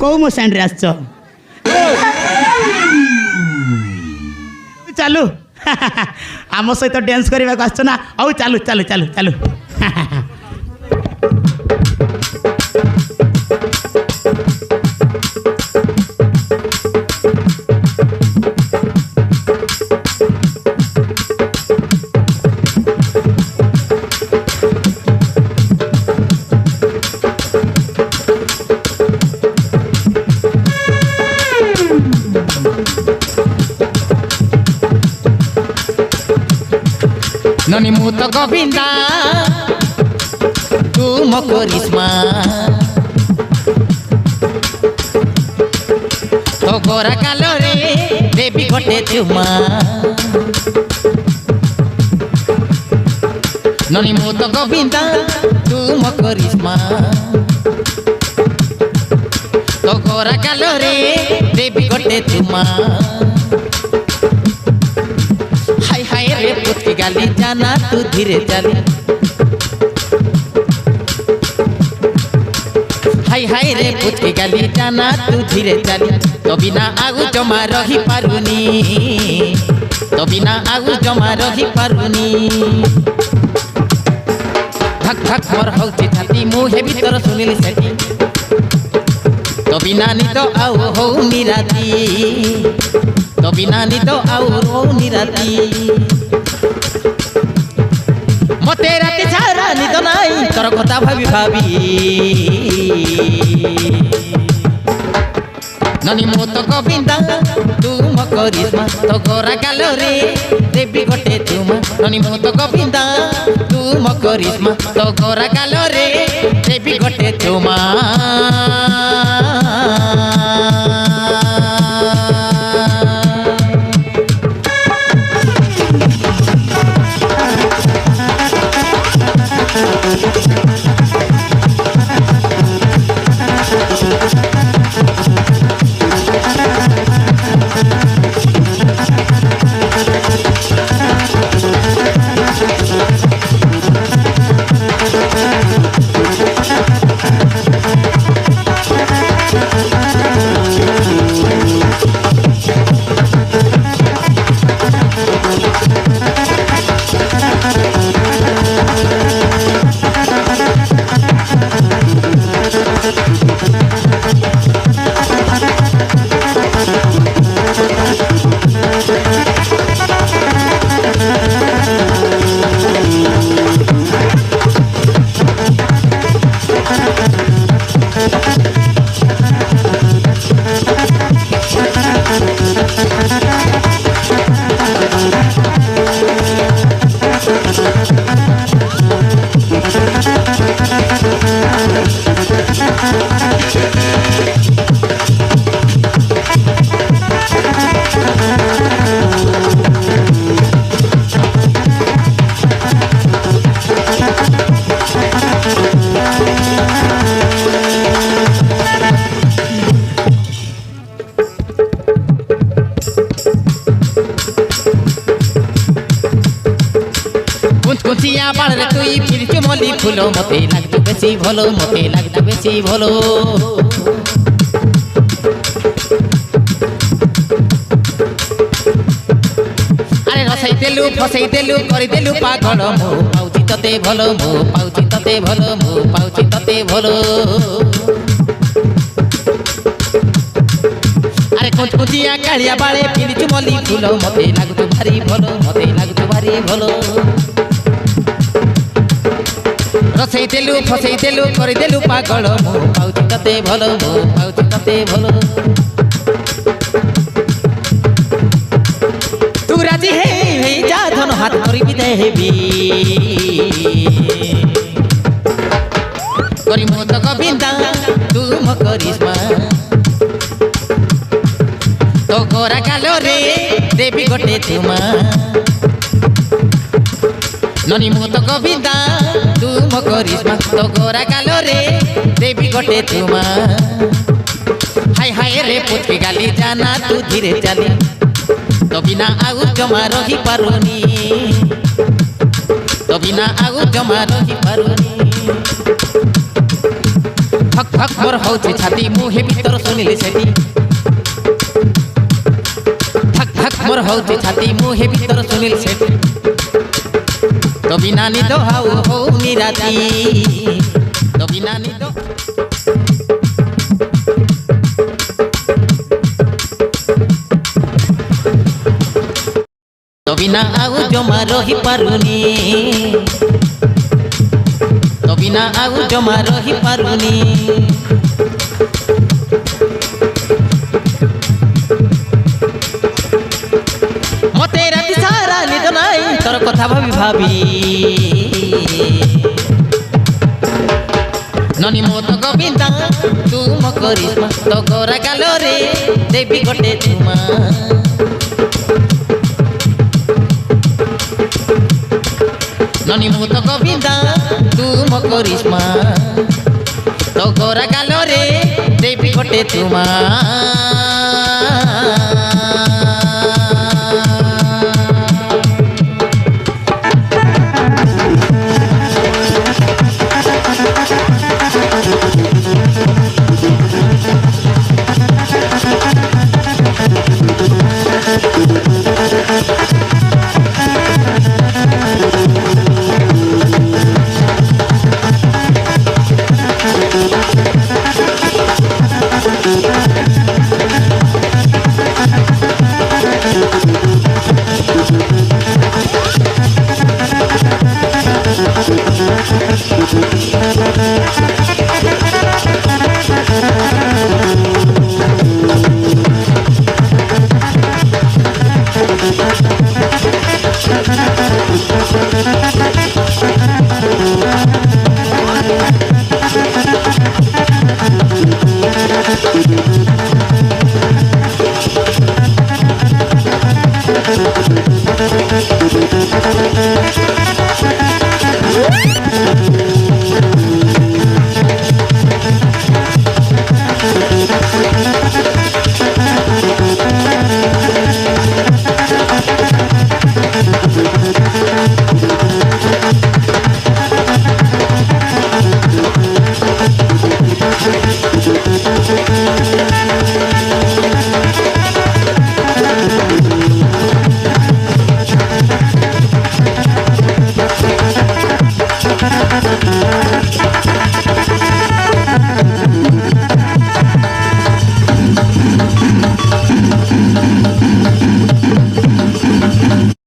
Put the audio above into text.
कौ मो सैंड रे आसछ चालू आम सहित डांस करने को आसछ ना औ चालू चालू चालू चालू ननी मुत गोविंदा तू मो करिश्मा तो गोरा कालो रे देवी गोटे चुमा ननी मुत गोविंदा तू मो करिश्मा तो गोरा कालो रे देवी गोटे चुमा रे पुतकी गाली जाना तू धीरे चली हाय हाय रे पुतकी गाली जाना तू धीरे चली तो बिना आगु जमा रही पारुनी तो बिना आगु जमा रही पारुनी धक धक मोर हौची छाती मुहे भीतर सुनिली सेठी तो बिना नी तो आउ हो निराती तो बिना नी तो आउ हो निराती मते राति सारा निद नाई तोर कथा भाबी भाबी ननी मुत गोविंदा तू मो करिश्मा तो गोरा गालो रे देवी गोटे चुमा ननी मुत गोविंदा तू मो करिश्मा तो गोरा गालो रे देवी गोटे चुमा कुचिया बाड़ रे तुई फिर के मली फूलो मते लागतो बेसी भलो मते लागतो बेसी भलो अरे रसई देलु फसई देलु करि देलु पागल मो पाउची तते भलो मो पाउची तते भलो मो पाउची तते भलो अरे कुचिया कालिया बाळे फिर के मली फूलो मते लागतो भारी भलो मते लागतो भारी भलो रसई देलु फसई देलु करि देलु पागल मो पाउची तते भलो मो पाउची तते भलो तू राजी हे जा धन हाथ करि विदाय हेबी करि मुत गोविंदा तू मो करिश्मा तो गोरा कालो रे देवी गोटे चुमा ननी मुत गोविंदा तू मो करिश्मा तो गोरा कालो रे देवी गोटे चुमा हाय हाय रे पुतकी गाली जाना तू धीरे चली तो बिना आगु जमा रही पारुनी तो बिना आगु जमा रही पारुनी ଧକ୍ ମୋର ହଉଛି ଛାତି ମୁଁ ହେ ଭିତର ଶୁଣିଲି ସେଠି ଧକ୍ ଧକ୍ ମୋର ହଉଛି ଛାତି ମୁଁ ହେ ଭିତର ଶୁଣିଲି ସେଠି ତ ବିନା ନିଦ ଆଉ ହଉନି ରାତି ତ ବିନା ନିଦ ତ ବିନା ଆଉ ଜମା ରହିପାରୁନି ତ ବିନା ଆଉ ଜମା ରହିପାରୁନି ମତେ ରାତି ସାରା ନିଦ ନାହିଁ ତୋର କଥା ଭାବି ଭାବି ନନି ମୋ ତ ଗୋବିନ୍ଦା ତୁ ମୋ କରିଶ୍ମା ତୋ ଗୋରା ଗାଲରେ ଦେବି ଗୋଟେ ଚୁମା ননি মুত গোবিন্দা তু মো করিশ্মা তো গোরা গালরে দেবী গোটে তুমা